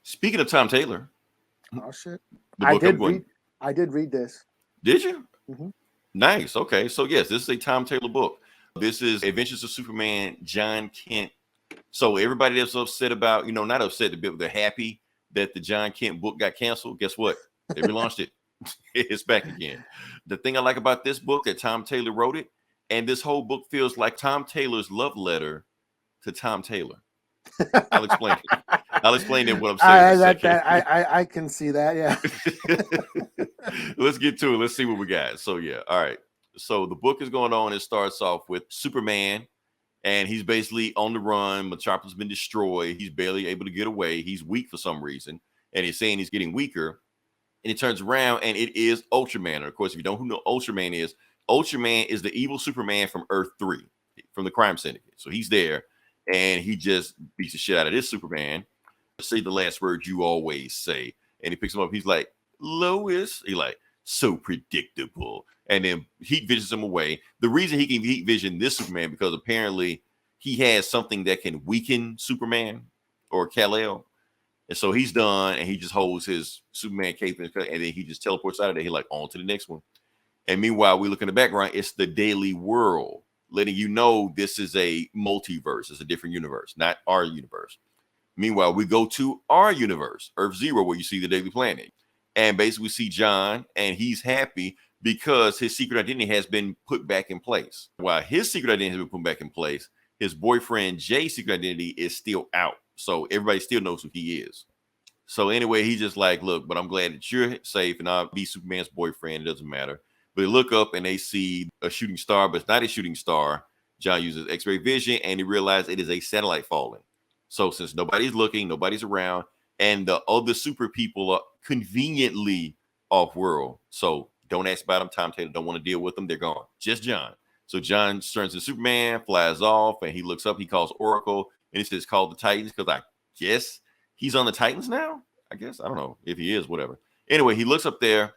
Speaking of Tom Taylor, Oh shit! the I book I'm did going. read. I did read this. Did you? Hmm. Nice. Okay. So yes, this is a Tom Taylor book. This is Adventures of Superman, Jon Kent. So everybody that's upset about, not upset, but they're happy that the Jon Kent book got canceled. Guess what? They relaunched it. It's back again. The thing I like about this book that Tom Taylor wrote it, and this whole book feels like Tom Taylor's love letter to Tom Taylor. I'll explain. I'll explain in what I'm saying in a second. I can see that. Yeah. Let's get to it. Let's see what we got. So yeah, all right. So the book is going on. It starts off with Superman, and he's basically on the run. Metropolis has been destroyed. He's barely able to get away. He's weak for some reason, and he's saying he's getting weaker. And he turns around, and it is Ultraman. And of course, if you don't know who Ultraman is the evil Superman from Earth-3, from the crime syndicate. So he's there, and he just beats the shit out of this Superman. Say the last word you always say. And he picks him up. He's like, Lois. He like, so predictable. And then heat visions him away. The reason he can heat vision this Superman, because apparently he has something that can weaken Superman or Kal-El. And so he's done, and he just holds his Superman cape, and then he just teleports out of there. He like, on to the next one. And meanwhile, we look in the background, it's the Daily World, letting you know this is a multiverse. It's a different universe, not our universe. Meanwhile, we go to our universe, Earth Zero, where you see the Daily Planet. And basically we see John, and he's happy because his secret identity has been put back in place. While his secret identity has been put back in place, his boyfriend Jay's secret identity is still out. So everybody still knows who he is. So anyway, he's just like, look, but I'm glad that you're safe, and I'll be Superman's boyfriend. It doesn't matter. But they look up and they see a shooting star, but it's not a shooting star. John uses X-ray vision, and he realizes it is a satellite falling. So since nobody's looking, nobody's around, and the other super people are conveniently off-world. So don't ask about them. Tom Taylor don't want to deal with them. They're gone. Just John. So John turns to Superman, flies off, and he looks up. He calls Oracle, and he says, call the Titans, because I guess he's on the Titans now? I guess. I don't know if he is, whatever. Anyway, he looks up there.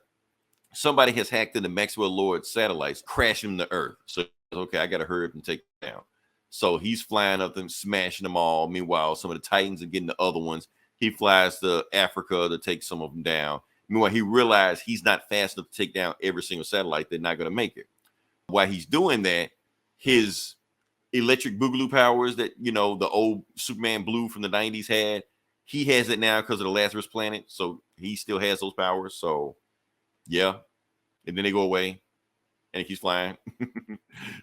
Somebody has hacked into Maxwell Lord's satellites, crashing the Earth. So, okay, I got to hurry up and take them down. So he's flying up and smashing them all. Meanwhile, some of the Titans are getting the other ones. He flies to Africa to take some of them down. Meanwhile, he realized he's not fast enough to take down every single satellite. They're not going to make it. While he's doing that, his electric boogaloo powers that, the old Superman Blue from the 90s had, he has it now because of the Lazarus planet. So he still has those powers. So, yeah. And then they go away. And he keeps flying.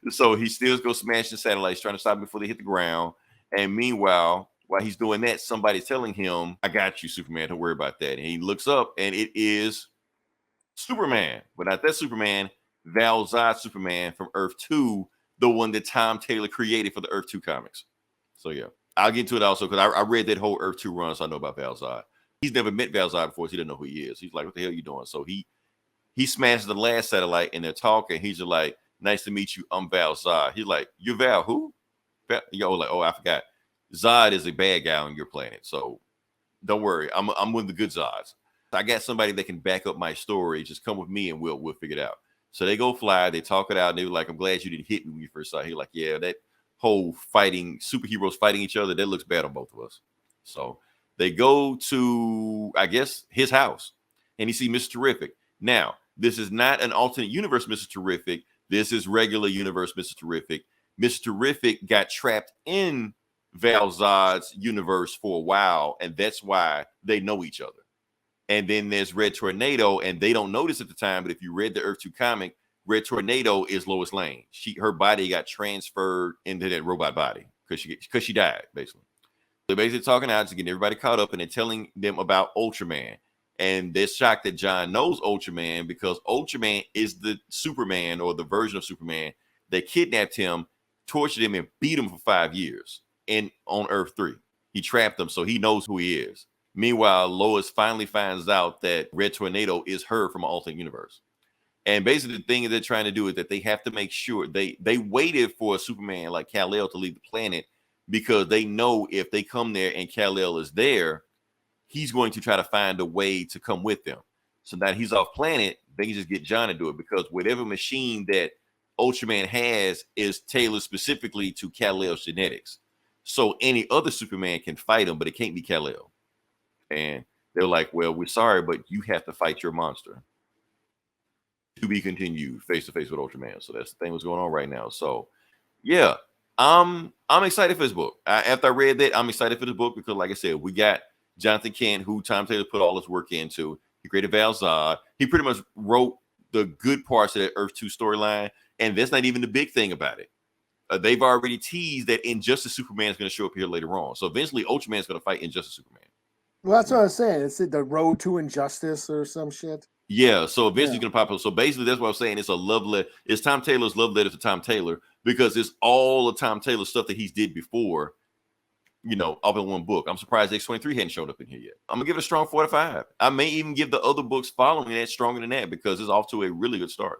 So he still goes smashing satellites, trying to stop them before they hit the ground. And meanwhile, while he's doing that, somebody's telling him, I got you, Superman. Don't worry about that. And he looks up, and it is Superman. But not that Superman, Val-Zod Superman from Earth-2, the one that Tom Taylor created for the Earth-2 comics. So, yeah. I'll get into it also because I read that whole Earth-2 run, so I know about Val-Zod. He's never met Val-Zod before, so he doesn't know who he is. He's like, what the hell are you doing? So he smashed the last satellite, and they're talking. He's just like, nice to meet you. I'm Val-Zod. He's like, you're Val who? Yo, like, oh, I forgot. Zod is a bad guy on your planet. So don't worry. I'm one of the good Zods. I got somebody that can back up my story. Just come with me and we'll figure it out. So they go fly. They talk it out. And they were like, I'm glad you didn't hit me when you first saw it. He's like, yeah, that whole fighting, superheroes fighting each other, that looks bad on both of us. So they go to, I guess, his house. And you see Mr. Terrific. Now, this is not an alternate universe Mr. Terrific. This is regular universe Mr. Terrific. Mr. Terrific got trapped in Val-Zod's universe for a while, and that's why they know each other. And then there's Red Tornado, and they don't notice at the time, but if you read the Earth-2 comic, Red Tornado is Lois Lane. Her body got transferred into that robot body because she died, basically. They're basically talking out to get everybody caught up, and they're telling them about Ultraman. And they're shocked that John knows Ultraman because Ultraman is the Superman or the version of Superman that kidnapped him, tortured him, and beat him for 5 years on Earth-3. He trapped him, so he knows who he is. Meanwhile, Lois finally finds out that Red Tornado is her from an alternate universe. And basically the thing they're trying to do is that they have to make sure they waited for a Superman like Kal-El to leave the planet because they know if they come there and Kal-El is there, he's going to try to find a way to come with them. So now he's off planet, they can just get John to do it because whatever machine that Ultraman has is tailored specifically to Kal-El's genetics. So any other Superman can fight him, but it can't be Kal-El. And they're like, well, we're sorry, but you have to fight your monster. To be continued, face to face with Ultraman. So that's the thing that's going on right now. So yeah, I'm excited for this book. After I read that, I'm excited for this book because, like I said, we got Jonathan Kent, who Tom Taylor put all his work into. He created Val-Zod. He pretty much wrote the good parts of that Earth-2 storyline, and that's not even the big thing about it. They've already teased that Injustice Superman is going to show up here later on. So eventually, Ultraman is going to fight Injustice Superman. Well, that's what I was saying. It's the road to injustice or some shit. Yeah, so eventually it's gonna pop up. So basically, that's what I'm saying. It's a love letter. It's Tom Taylor's love letter to Tom Taylor because it's all of Tom Taylor stuff that he's did before, all in one book. I'm surprised X-23 hadn't showed up in here yet. I'm gonna give it a strong 4 to 5. I may even give the other books following that stronger than that because it's off to a really good start.